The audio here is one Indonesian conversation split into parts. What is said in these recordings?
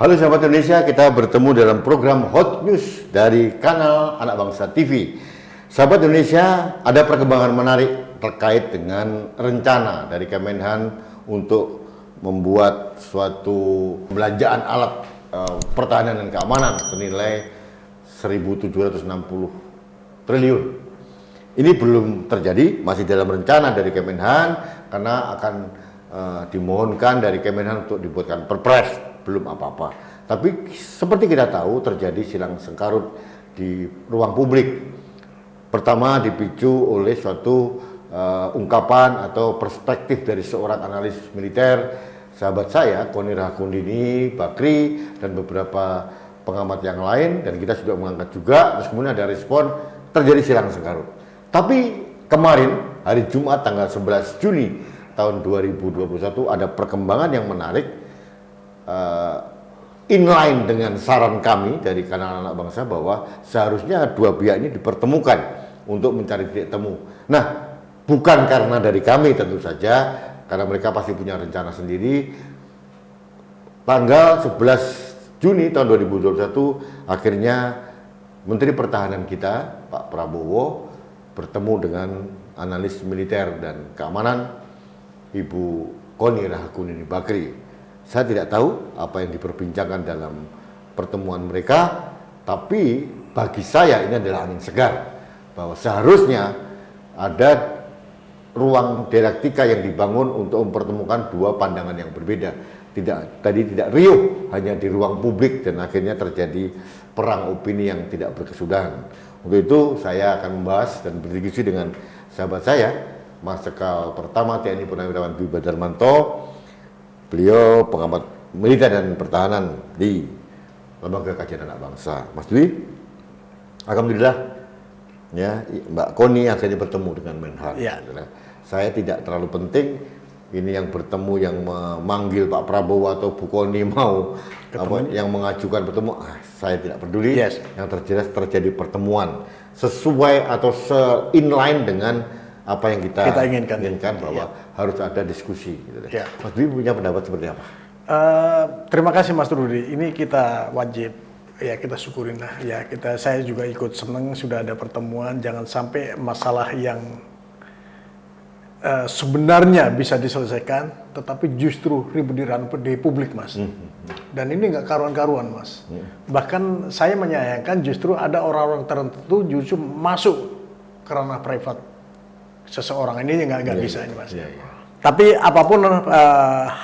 Halo sahabat Indonesia, kita bertemu dalam program Hot News dari kanal Anak Bangsa TV. Sahabat Indonesia, ada perkembangan menarik terkait dengan rencana dari Kemenhan untuk membuat suatu pembelanjaan alat pertahanan dan keamanan senilai 1.760 triliun. Ini belum terjadi, masih dalam rencana dari Kemenhan karena akan dimohonkan dari Kemenhan untuk dibuatkan perpres, belum apa-apa. Tapi seperti kita tahu terjadi silang sengkarut di ruang publik. Pertama dipicu oleh suatu ungkapan atau perspektif dari seorang analis militer, sahabat saya, Koni Rahakundini Bakri, dan beberapa pengamat yang lain, dan kita sudah mengangkat juga, terus kemudian ada respon, terjadi silang sengkarut. Tapi kemarin, hari Jumat tanggal 11 Juni tahun 2021 ada perkembangan yang menarik inline dengan saran kami dari kanal Anak Bangsa bahwa seharusnya dua pihak ini dipertemukan untuk mencari titik temu. Nah, bukan karena dari kami tentu saja, karena mereka pasti punya rencana sendiri. Tanggal 11 Juni tahun 2021 akhirnya Menteri Pertahanan kita, Pak Prabowo, bertemu dengan analis militer dan keamanan Ibu Koni Rahakundini Bakri. Saya tidak tahu apa yang diperbincangkan dalam pertemuan mereka, tapi bagi saya ini adalah angin segar bahwa seharusnya ada ruang dialektika yang dibangun untuk mempertemukan dua pandangan yang berbeda. Tidak riuh hanya di ruang publik dan akhirnya terjadi perang opini yang tidak berkesudahan. Untuk itu saya akan membahas dan berdiskusi dengan sahabat saya, Marsikal Pertama TNI Purnawirawan Dwi Badarmanto. Beliau pengamat militer dan pertahanan di Lembaga Kajian Anak Bangsa. Mas Dwi, alhamdulillah ya, Mbak Koni akhirnya bertemu dengan Menhan. Ya. Saya tidak terlalu penting ini yang bertemu, yang memanggil Pak Prabowo atau Bu Koni mau apa, yang mengajukan bertemu, saya tidak peduli. Yes. Yang terjadi pertemuan sesuai atau se-inline dengan apa yang kita inginkan bahwa harus ada diskusi. Gitu. Ya. Mas Dwi punya pendapat seperti apa? Terima kasih Mas Rudi. Ini kita wajib ya kita syukurin lah ya, saya juga ikut senang sudah ada pertemuan. Jangan sampai masalah yang sebenarnya bisa diselesaikan tetapi justru ribut di publik, Mas. Dan ini nggak karuan-karuan, Mas. Bahkan saya menyayangkan justru ada orang-orang tertentu justru masuk ke ranah privat seseorang ini nggak bisa ini, Mas. Tapi apapun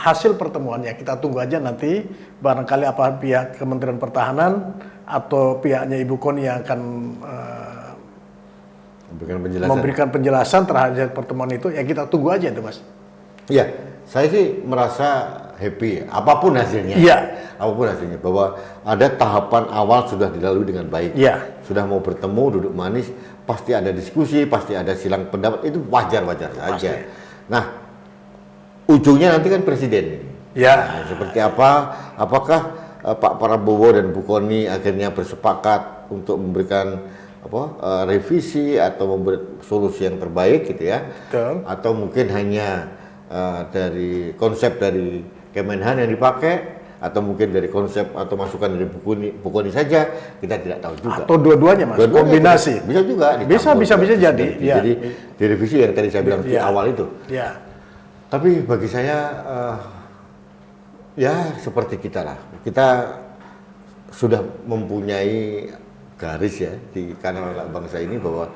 hasil pertemuannya kita tunggu aja nanti, barangkali apa pihak Kementerian Pertahanan atau pihaknya Ibu Koni yang akan memberikan penjelasan terhadap pertemuan itu, ya kita tunggu aja itu, Mas. Iya, saya sih merasa happy apapun hasilnya. Iya. Apapun hasilnya, bahwa ada tahapan awal sudah dilalui dengan baik. Iya. Sudah mau bertemu, duduk manis, pasti ada diskusi, pasti ada silang pendapat, itu wajar-wajar saja. Nah, ujungnya nanti kan presiden. Ya. Nah, seperti apa? Apakah Pak Prabowo dan Bu Koni akhirnya bersepakat untuk memberikan revisi atau memberi solusi yang terbaik gitu ya? Betul. Atau mungkin hanya dari konsep dari Kemenhan yang dipakai, atau mungkin dari konsep atau masukan dari Bu Koni saja, kita tidak tahu juga. Atau dua-duanya, Mas, kombinasi. Bisa juga. Bisa jadi. Jadi direvisi yang tadi saya bilang di awal itu. Ya. Tapi bagi saya ya seperti kita lah. Kita sudah mempunyai garis ya di kanal Anak Bangsa ini bahwa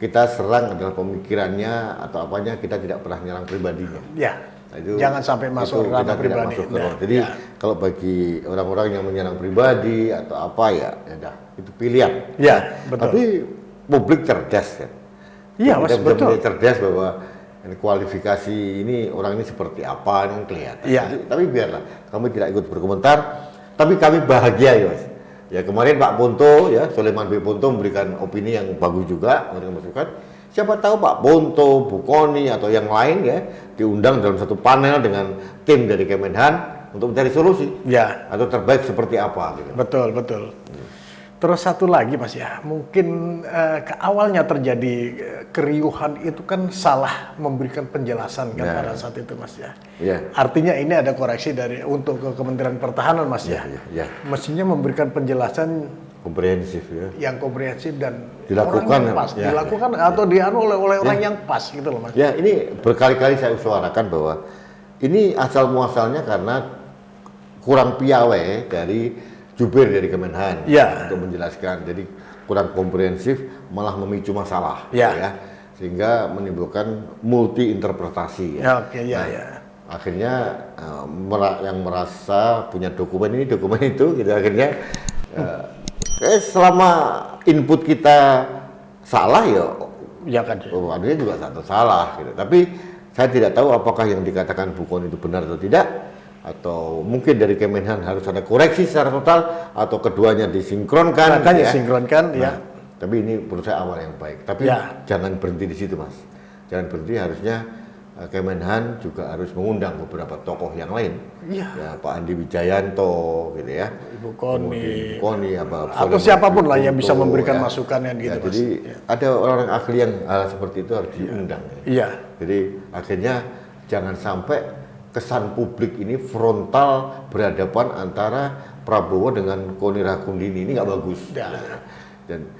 kita serang adalah pemikirannya atau apanya, kita tidak pernah nyerang pribadinya. Ya. Nah, itu, jangan sampai masuk ranah pribadi. Jadi kalau bagi orang-orang yang menyerang pribadi atau apa ya itu pilihan. Ya, betul. Tapi publik cerdas kan. Iya, Mas, betul. Cerdas bahwa ini kualifikasi ini orang ini seperti apa ini kelihatan. Ya. Tapi biarlah, kami tidak ikut berkomentar. Tapi kami bahagia ya, Mas. Ya kemarin Pak Ponto ya, Soleman B. Ponto memberikan opini yang bagus juga, memberikan masukan. Siapa tahu Pak Ponto, Bu Koni atau yang lain ya diundang dalam satu panel dengan tim dari Kemenhan untuk mencari solusi. Ya. Atau terbaik seperti apa gitu. Betul. Terus satu lagi Mas ya, mungkin ke awalnya terjadi keriuhan itu kan salah memberikan penjelasan kan pada saat itu Mas ya. Ya. Artinya ini ada koreksi untuk ke Kementerian Pertahanan Mas ya. Ya. Mestinya memberikan penjelasan Komprehensif ya. yang komprehensif dan Dilakukan, orang yang pas, ya, dilakukan atau dianu oleh orang yang pas gitu loh Mas. Ya, ini berkali-kali saya suarakan bahwa ini asal muasalnya karena kurang piawai dari jubir dari Kemenhan Ya. untuk menjelaskan. Jadi kurang komprehensif, malah memicu masalah, Ya. sehingga menimbulkan multi interpretasi. Ya, oke, ya. Akhirnya yang merasa punya dokumen ini, dokumen itu, gitu akhirnya selama input kita salah Ya kan. artinya juga satu salah gitu. Tapi saya tidak tahu apakah yang dikatakan Bu Kony itu benar atau tidak, atau mungkin dari Kemenhan harus ada koreksi secara total, atau keduanya disinkronkan. Makanya gitu ya. sinkronkan ya. Tapi ini menurut saya awal yang baik. Tapi jangan berhenti di situ Mas. Jangan berhenti, harusnya Kemenhan juga harus mengundang beberapa tokoh yang lain. Iya. Ya, Pak Andi Wijayanto gitu ya. Ibu Kony. Ibu Kony Atau siapapun lah yang bisa memberikan masukan yang gitu Mas. Jadi ada orang ahli yang hal seperti itu harus diundang. Iya. Jadi akhirnya jangan sampai kesan publik ini frontal berhadapan antara Prabowo dengan Kony Rahakundini, ini nggak bagus. Dan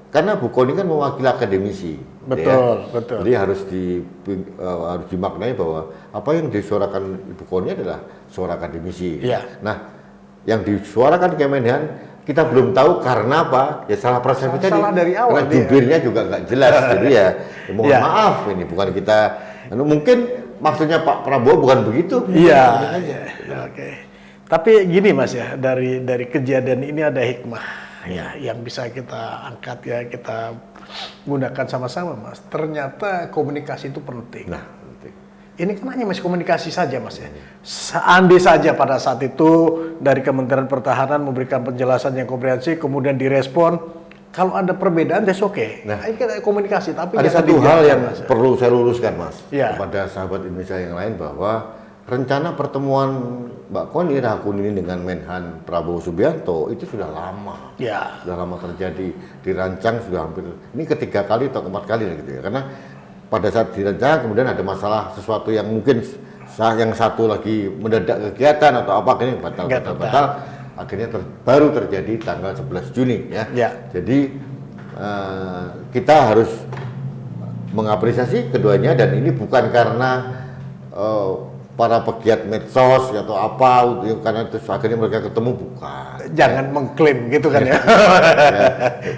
karena Bu Kony kan mewakili akademisi, betul. Jadi harus dimaknai bahwa apa yang disuarakan Ibu Kony adalah suara akademisi. Iya. Nah, yang disuarakan Kemenhan kita belum tahu karena apa? Ya salah persepsi tadi. Salah dari awal. Karena jubirnya juga nggak jelas, jadi ya mohon maaf, ini bukan kita. Mungkin maksudnya Pak Prabowo bukan begitu. Iya. Oke. Tapi gini Mas ya, dari kejadian ini ada hikmah ya yang bisa kita angkat ya, kita gunakan sama-sama Mas. Ternyata komunikasi itu penting. Nah, penting. Ini kan hanya masih komunikasi saja Mas ya. Seandai saja pada saat itu dari Kementerian Pertahanan memberikan penjelasan yang komprehensif, kemudian direspon, kalau ada perbedaan, that's okay. Nah, ini kita komunikasi. Tapi ada satu hal yang perlu saya luruskan Mas, ya, kepada sahabat Indonesia yang lain, bahwa rencana pertemuan Mbak Kony Rahakundini dengan Menhan Prabowo Subianto itu sudah lama. Ya. Sudah lama terjadi, dirancang sudah hampir, ini ketiga kali atau keempat kali gitu ya. Karena pada saat dirancang kemudian ada masalah sesuatu yang mungkin yang satu lagi mendadak kegiatan atau apa, ini batal. Akhirnya baru terjadi tanggal 11 Juni ya. Jadi kita harus mengapresiasi keduanya, dan ini bukan karena para pegiat medsos atau apa, karena terus akhirnya mereka ketemu, bukan. Jangan mengklaim gitu kan ya.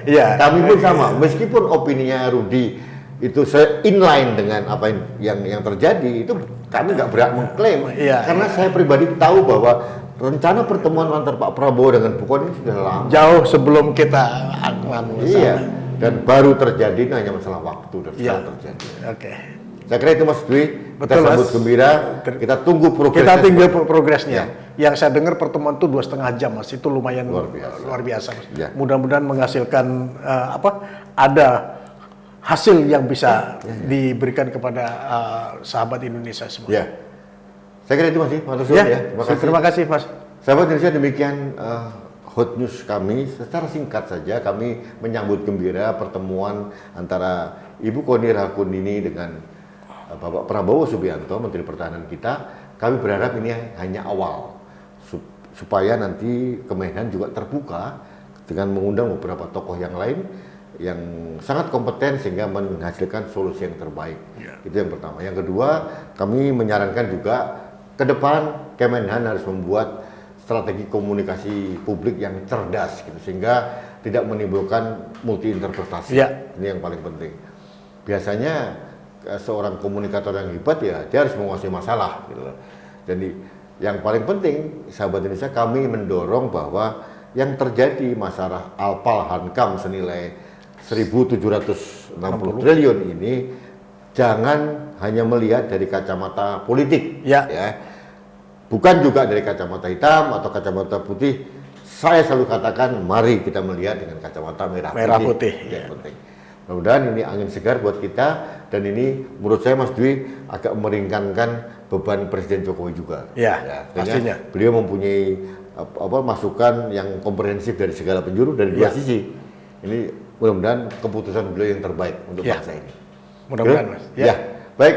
Ya. Kami pun sama, meskipun opininya Rudi itu inline dengan apa yang terjadi, itu kami nggak berhak mengklaim. Karena saya pribadi tahu bahwa rencana pertemuan antar Pak Prabowo dengan Bu Kony sudah lama. Jauh sebelum kita Iya, dan baru terjadi, ini hanya masalah waktu dan sekarang terjadi. Oke. Saya kira itu Mas Dwi, betul, kita sambut gembira, kita tunggu progresnya. Kita tunggu progresnya. Yang saya dengar pertemuan itu 2,5 jam Mas, itu lumayan luar biasa Mas. Mudah-mudahan menghasilkan ada hasil yang bisa diberikan kepada sahabat Indonesia semua. Ya. Saya kira itu Mas, Terima kasih Mas. Sahabat Indonesia, demikian hot news kami. Secara singkat saja kami menyambut gembira pertemuan antara Ibu Kony Rahakundini dengan Bapak Prabowo Subianto, Menteri Pertahanan kita. Kami berharap ini hanya awal, supaya nanti Kemenhan juga terbuka dengan mengundang beberapa tokoh yang lain yang sangat kompeten sehingga menghasilkan solusi yang terbaik. Itu yang pertama. Yang kedua, kami menyarankan juga ke depan Kemenhan harus membuat strategi komunikasi publik yang cerdas gitu, sehingga tidak menimbulkan multi interpretasi. Ini yang paling penting. Biasanya seorang komunikator yang hebat ya dia harus menguasai masalah gitu. Jadi yang paling penting, sahabat Indonesia, kami mendorong bahwa yang terjadi masalah Alpal Hankam senilai 1.760 triliun ini jangan hanya melihat dari kacamata politik, ya. Bukan juga dari kacamata hitam atau kacamata putih. Saya selalu katakan, mari kita melihat dengan kacamata merah putih. Yang penting. Mudah-mudahan ini angin segar buat kita, dan ini menurut saya Mas Dwi agak meringankan beban Presiden Jokowi juga. Pastinya. Beliau mempunyai masukan yang komprehensif dari segala penjuru dari dua sisi. Ini mudah-mudahan keputusan beliau yang terbaik untuk bangsa ini. Mudah-mudahan, Mas. Ya. Baik.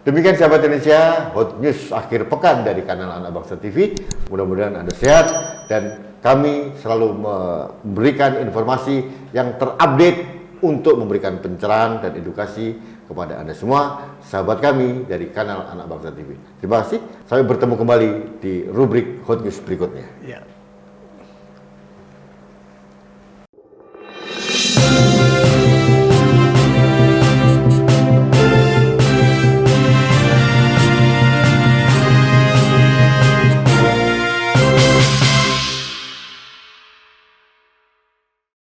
Demikian sahabat Indonesia, Hot News akhir pekan dari kanal Anak Bangsa TV. Mudah-mudahan Anda sehat dan kami selalu memberikan informasi yang terupdate untuk memberikan pencerahan dan edukasi kepada Anda semua, sahabat kami dari kanal Anak Bangsa TV. Terima kasih. Sampai bertemu kembali di rubrik Hot News berikutnya. Ya.